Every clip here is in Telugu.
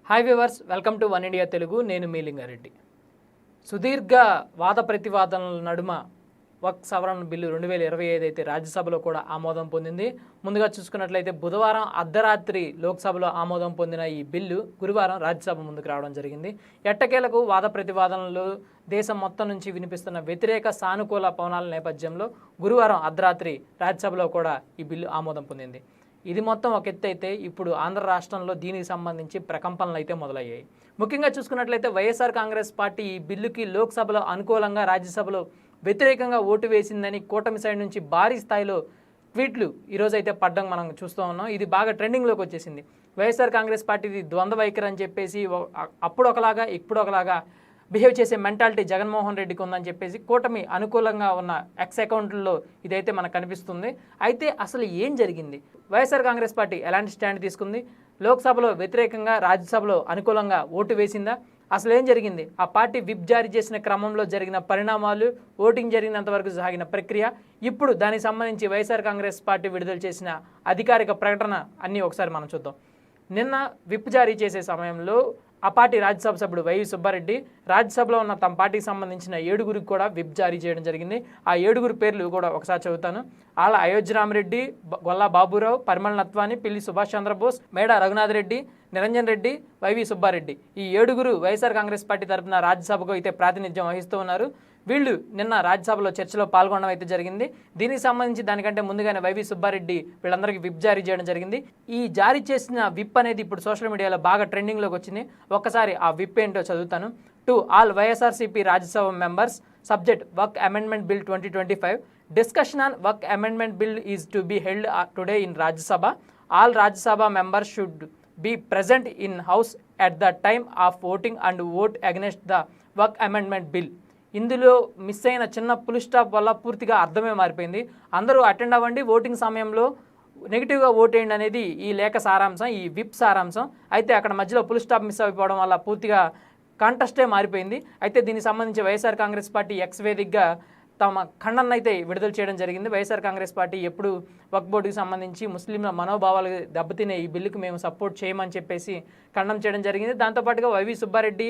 Hi viewers, welcome to one India Telugu. నేను మీ లింగారెడ్డి. సుదీర్ఘ వాద ప్రతివాదనల నడుమ వక్ఫ్ సవరణ బిల్లు 2025 అయితే రాజ్యసభలో కూడా ఆమోదం పొందింది. ముందుగా చూసుకున్నట్లయితే బుధవారం అర్ధరాత్రి లోక్సభలో ఆమోదం పొందిన ఈ బిల్లు గురువారం రాజ్యసభ ముందుకు రావడం జరిగింది. ఎట్టకేలకు వాద ప్రతివాదనలు దేశం మొత్తం నుంచి వినిపిస్తున్న వ్యతిరేక సానుకూల పవనాల నేపథ్యంలో గురువారం అర్ధరాత్రి రాజ్యసభలో కూడా ఈ బిల్లు ఆమోదం పొందింది. ఇది మొత్తం ఒక ఎత్తు అయితే ఇప్పుడు ఆంధ్ర రాష్ట్రంలో దీనికి సంబంధించి ప్రకంపనలు అయితే మొదలయ్యాయి. ముఖ్యంగా చూసుకున్నట్లయితే వైఎస్ఆర్ కాంగ్రెస్ పార్టీ ఈ బిల్లుకి లోక్సభలో అనుకూలంగా, రాజ్యసభలో వ్యతిరేకంగా ఓటు వేసిందని కూటమి సైడ్ నుంచి భారీ స్థాయిలో ట్వీట్లు ఈరోజైతే పడ్డం మనం చూస్తూ ఉన్నాం. ఇది బాగా ట్రెండింగ్లోకి వచ్చేసింది. వైఎస్ఆర్ కాంగ్రెస్ పార్టీది ద్వంద్వ వైఖరి అని చెప్పేసి అప్పుడు ఒకలాగా ఇప్పుడు ఒకలాగా బిహేవ్ చేసే మెంటాలిటీ జగన్మోహన్ రెడ్డికి ఉందని చెప్పేసి కూటమి అనుకూలంగా ఉన్న ఎక్స్ అకౌంట్లలో ఇదైతే మనకు కనిపిస్తుంది. అయితే అసలు ఏం జరిగింది? వైఎస్ఆర్ కాంగ్రెస్ పార్టీ ఎలాంటి స్టాండ్ తీసుకుంది? లోక్సభలో వ్యతిరేకంగా, రాజ్యసభలో అనుకూలంగా ఓటు వేసిందా? అసలు ఏం జరిగింది? ఆ పార్టీ విప్ జారీ చేసిన క్రమంలో జరిగిన పరిణామాలు, ఓటింగ్ జరిగినంత వరకు సాగిన ప్రక్రియ, ఇప్పుడు దానికి సంబంధించి వైఎస్ఆర్ కాంగ్రెస్ పార్టీ విడుదల చేసిన అధికారిక ప్రకటన అన్నీ ఒకసారి మనం చూద్దాం. నిన్న విప్ జారీ చేసే సమయంలో ఆ పార్టీ రాజ్యసభ సభ్యుడు వైవి సుబ్బారెడ్డి రాజ్యసభలో ఉన్న తమ పార్టీకి సంబంధించిన 7గురికి కూడా విప్ జారీ చేయడం జరిగింది. ఆ 7గురి పేర్లు కూడా ఒకసారి చదువుతాను. ఆళ్ళ అయోధ్య రామరెడ్డి, గొల్లా బాబురావు, పరిమళ నత్వాని, పిల్లి సుభాష్ చంద్రబోస్, మేడా రఘునాథ్ రెడ్డి, నిరంజన్ రెడ్డి, వైవి సుబ్బారెడ్డి, ఈ 7గురు వైఎస్ఆర్ కాంగ్రెస్ పార్టీ తరఫున రాజ్యసభకు అయితే ప్రాతినిధ్యం వహిస్తూ ఉన్నారు. వీళ్ళు నిన్న రాజ్యసభలో చర్చలో పాల్గొనడం అయితే జరిగింది. దీనికి సంబంధించి దానికంటే ముందుగానే వైవి సుబ్బారెడ్డి వీళ్ళందరికీ విప్ జారీ చేయడం జరిగింది. ఈ జారీ చేసిన విప్ అనేది ఇప్పుడు సోషల్ మీడియాలో బాగా ట్రెండింగ్లోకి వచ్చింది. ఒక్కసారి ఆ విప్ ఏంటో చదువుతాను. To all YSRCP Rajya Sabha members, subject work amendment bill 2025, discussion on work amendment bill is to be held today in Rajya Sabha. All Rajya Sabha members should be present in house at the time of voting and vote against the work amendment bill. ఇందులో మిస్ అయిన చిన్న పుల్ స్టాప్ వల్ల పూర్తిగా అర్థమే మారిపోయింది. అందరూ అటెండ్ అవ్వండి, ఓటింగ్ సమయంలో నెగిటివ్గా ఓట్ వేయండి అనేది ఈ లేఖ సారాంశం, ఈ విప్ సారాంశం. అయితే అక్కడ మధ్యలో పుల్ స్టాప్ మిస్ అయిపోవడం వల్ల పూర్తిగా కాంటెస్టే మారిపోయింది. అయితే దీనికి సంబంధించి వైఎస్ఆర్ కాంగ్రెస్ పార్టీ ఎక్స్ వేదికగా తమ ఖండన అయితే విడుదల చేయడం జరిగింది. వైఎస్ఆర్ కాంగ్రెస్ పార్టీ ఎప్పుడు వక్ఫ్ బోర్డుకి సంబంధించి ముస్లింల మనోభావాలు దెబ్బతినే ఈ బిల్లుకు మేము సపోర్ట్ చేయమని చెప్పేసి ఖండన చేయడం జరిగింది. దాంతోపాటుగా వైవి సుబ్బారెడ్డి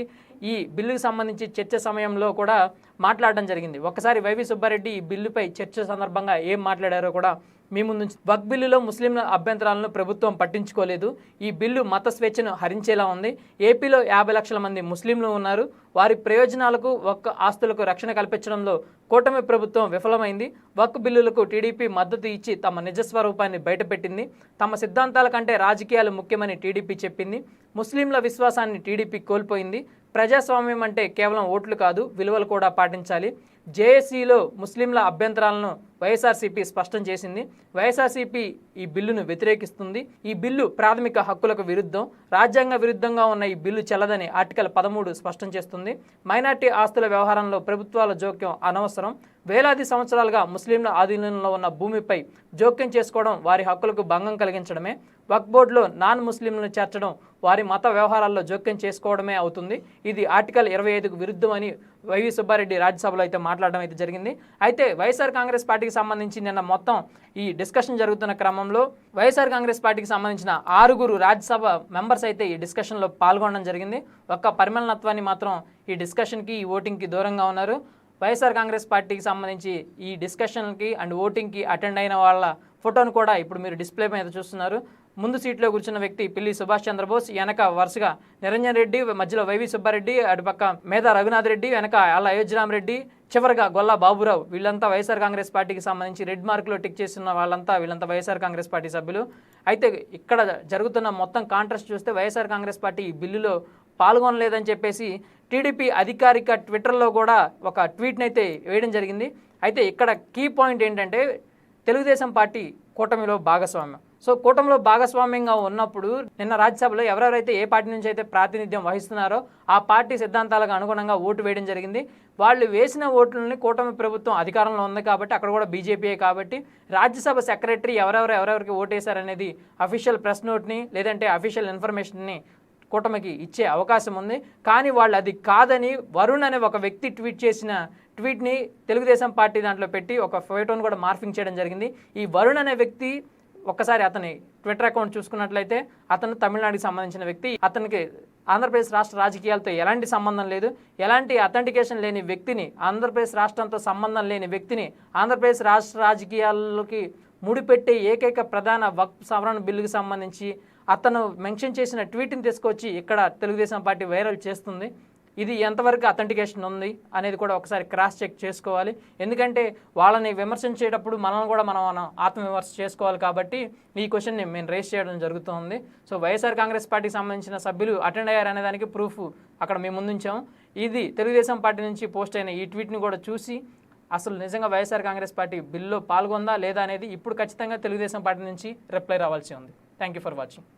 ఈ బిల్లుకు సంబంధించి చర్చ సమయంలో కూడా మాట్లాడడం జరిగింది. ఒకసారి వైవి సుబ్బారెడ్డి ఈ బిల్లుపై చర్చ సందర్భంగా ఏం మాట్లాడారో కూడా మీ ముందు. వక్ఫ్ బిల్లులో ముస్లింల అభ్యంతరాలను ప్రభుత్వం పట్టించుకోలేదు. ఈ బిల్లు మత స్వేచ్ఛను హరించేలా ఉంది. ఏపీలో 50 లక్షల మంది ముస్లింలు ఉన్నారు. వారి ప్రయోజనాలకు, వక్ఫ్ ఆస్తులకు రక్షణ కల్పించడంలో కూటమి ప్రభుత్వం విఫలమైంది. వక్ఫ్ బిల్లులకు టీడీపీ మద్దతు ఇచ్చి తమ నిజస్వరూపాన్ని బయటపెట్టింది. తమ సిద్ధాంతాల కంటే రాజకీయాలు ముఖ్యమని టీడీపీ చెప్పింది. ముస్లింల విశ్వాసాన్ని టీడీపీ కోల్పోయింది. ప్రజాస్వామ్యం అంటే కేవలం ఓట్లు కాదు, విలువలు కూడా పాటించాలి. జేఏసీలో ముస్లింల అభ్యంతరాలను వైఎస్ఆర్సీపీ స్పష్టం చేసింది. వైఎస్ఆర్సీపీ ఈ బిల్లును వ్యతిరేకిస్తుంది. ఈ బిల్లు ప్రాథమిక హక్కులకు విరుద్ధం, రాజ్యాంగ విరుద్ధంగా ఉన్న ఈ బిల్లు చెల్లదని ఆర్టికల్ 13 స్పష్టం చేస్తుంది. మైనార్టీ ఆస్తుల వ్యవహారంలో ప్రభుత్వాల జోక్యం అనవసరం. వేలాది సంవత్సరాలుగా ముస్లింల ఆధీనంలో ఉన్న భూమిపై జోక్యం చేసుకోవడం వారి హక్కులకు భంగం కలిగించడమే. వక్ఫ్ బోర్డులో నాన్ ముస్లింలను చేర్చడం వారి మత వ్యవహారాల్లో జోక్యం చేసుకోవడమే అవుతుంది. ఇది ఆర్టికల్ 25కు విరుద్ధమని వైవి సుబ్బారెడ్డి రాజ్యసభలో అయితే మాట్లాడడం అయితే జరిగింది. అయితే వైఎస్ఆర్ కాంగ్రెస్ పార్టీకి సంబంధించి నిన్న మొత్తం ఈ డిస్కషన్ జరుగుతున్న క్రమంలో వైఎస్ఆర్ కాంగ్రెస్ పార్టీకి సంబంధించిన 6గురు రాజ్యసభ మెంబర్స్ అయితే ఈ డిస్కషన్లో పాల్గొనడం జరిగింది. ఒక్క పరిమళ నత్వాన్ని మాత్రం ఈ డిస్కషన్కి, ఈ ఓటింగ్కి దూరంగా ఉన్నారు. వైఎస్ఆర్ కాంగ్రెస్ పార్టీకి సంబంధించి ఈ డిస్కషన్కి అండ్ ఓటింగ్కి అటెండ్ అయిన వాళ్ళ ఫోటోను కూడా ఇప్పుడు మీరు డిస్ప్లే మీద చూస్తున్నారు. ముందు సీట్లో కూర్చున్న వ్యక్తి పిల్లి సుభాష్ చంద్రబోస్, వెనక వరుసగా నిరంజన్ రెడ్డి, మధ్యలో వైవి సుబ్బారెడ్డి, అటుపక్క మేధా రఘునాథ్ రెడ్డి, వెనక ఆళ్ళ అయోధ్య రామరెడ్డి, చివరిగా గొల్లా బాబురావు. వీళ్ళంతా వైఎస్ఆర్ కాంగ్రెస్ పార్టీకి సంబంధించి రెడ్ మార్కులో టిక్ చేస్తున్న వీళ్ళంతా వైఎస్ఆర్ కాంగ్రెస్ పార్టీ సభ్యులు. అయితే ఇక్కడ జరుగుతున్న మొత్తం కాంట్రాస్ట్ చూస్తే వైఎస్ఆర్ కాంగ్రెస్ పార్టీ ఈ బిల్లులో పాల్గొనలేదని చెప్పేసి టీడీపీ అధికారిక ట్విట్టర్లో కూడా ఒక ట్వీట్ని అయితే వేయడం జరిగింది. అయితే ఇక్కడ కీ పాయింట్ ఏంటంటే తెలుగుదేశం పార్టీ కూటమిలో భాగస్వామ్యం. సో కూటమిలో భాగస్వామ్యంగా ఉన్నప్పుడు నిన్న రాజ్యసభలో ఎవరెవరైతే ఏ పార్టీ నుంచి అయితే ప్రాతినిధ్యం వహిస్తున్నారో ఆ పార్టీ సిద్ధాంతాలకు అనుగుణంగా ఓటు వేయడం జరిగింది. వాళ్ళు వేసిన ఓట్లని కూటమి ప్రభుత్వం అధికారంలో ఉంది కాబట్టి అక్కడ కూడా బీజేపీయే కాబట్టి రాజ్యసభ సెక్రటరీ ఎవరెవరికి ఓటేశారనేది అఫీషియల్ ప్రెస్ నోట్ని లేదంటే అఫీషియల్ ఇన్ఫర్మేషన్ని కూటమికి ఇచ్చే అవకాశం ఉంది. కానీ వాళ్ళు అది కాదని వరుణ్ అనే ఒక వ్యక్తి ట్వీట్ చేసిన ట్వీట్ని తెలుగుదేశం పార్టీ దాంట్లో పెట్టి ఒక ఫోటోను కూడా మార్ఫింగ్ చేయడం జరిగింది. ఈ వరుణ్ అనే వ్యక్తి ఒక్కసారి అతని ట్విట్టర్ అకౌంట్ చూసుకున్నట్లయితే అతను తమిళనాడుకి సంబంధించిన వ్యక్తి. అతనికి ఆంధ్రప్రదేశ్ రాష్ట్ర రాజకీయాలతో ఎలాంటి సంబంధం లేదు. ఎలాంటి అథెంటికేషన్ లేని వ్యక్తిని, ఆంధ్రప్రదేశ్ రాష్ట్రంతో సంబంధం లేని వ్యక్తిని ఆంధ్రప్రదేశ్ రాష్ట్ర రాజకీయాల్లోకి ముడిపెట్టే ఏకైక ప్రధాన వక్ఫ్ సవరణ బిల్లుకి సంబంధించి అతను మెన్షన్ చేసిన ట్వీట్ని తీసుకొచ్చి ఇక్కడ తెలుగుదేశం పార్టీ వైరల్ చేస్తుంది. ఇది ఎంతవరకు అథెంటికేషన్ ఉంది అనేది కూడా ఒకసారి క్రాస్ చెక్ చేసుకోవాలి. ఎందుకంటే వాళ్ళని విమర్శించేటప్పుడు మనం కూడా మనం ఆత్మవిమర్శ చేసుకోవాలి. కాబట్టి ఈ క్వశ్చన్ని మేము రేస్ చేయడం జరుగుతుంది. సో వైఎస్ఆర్ కాంగ్రెస్ పార్టీకి సంబంధించిన సభ్యులు అటెండ్ అయ్యారు అనే దానికి ప్రూఫ్ అక్కడ మేము ముందుంచాము. ఇది తెలుగుదేశం పార్టీ నుంచి పోస్ట్ అయిన ఈ ట్వీట్ని కూడా చూసి అసలు నిజంగా వైఎస్ఆర్ కాంగ్రెస్ పార్టీ బిల్లో పాల్గొందా లేదా అనేది ఇప్పుడు ఖచ్చితంగా తెలుగుదేశం పార్టీ నుంచి రిప్లై రావాల్సి ఉంది. Thank you for watching.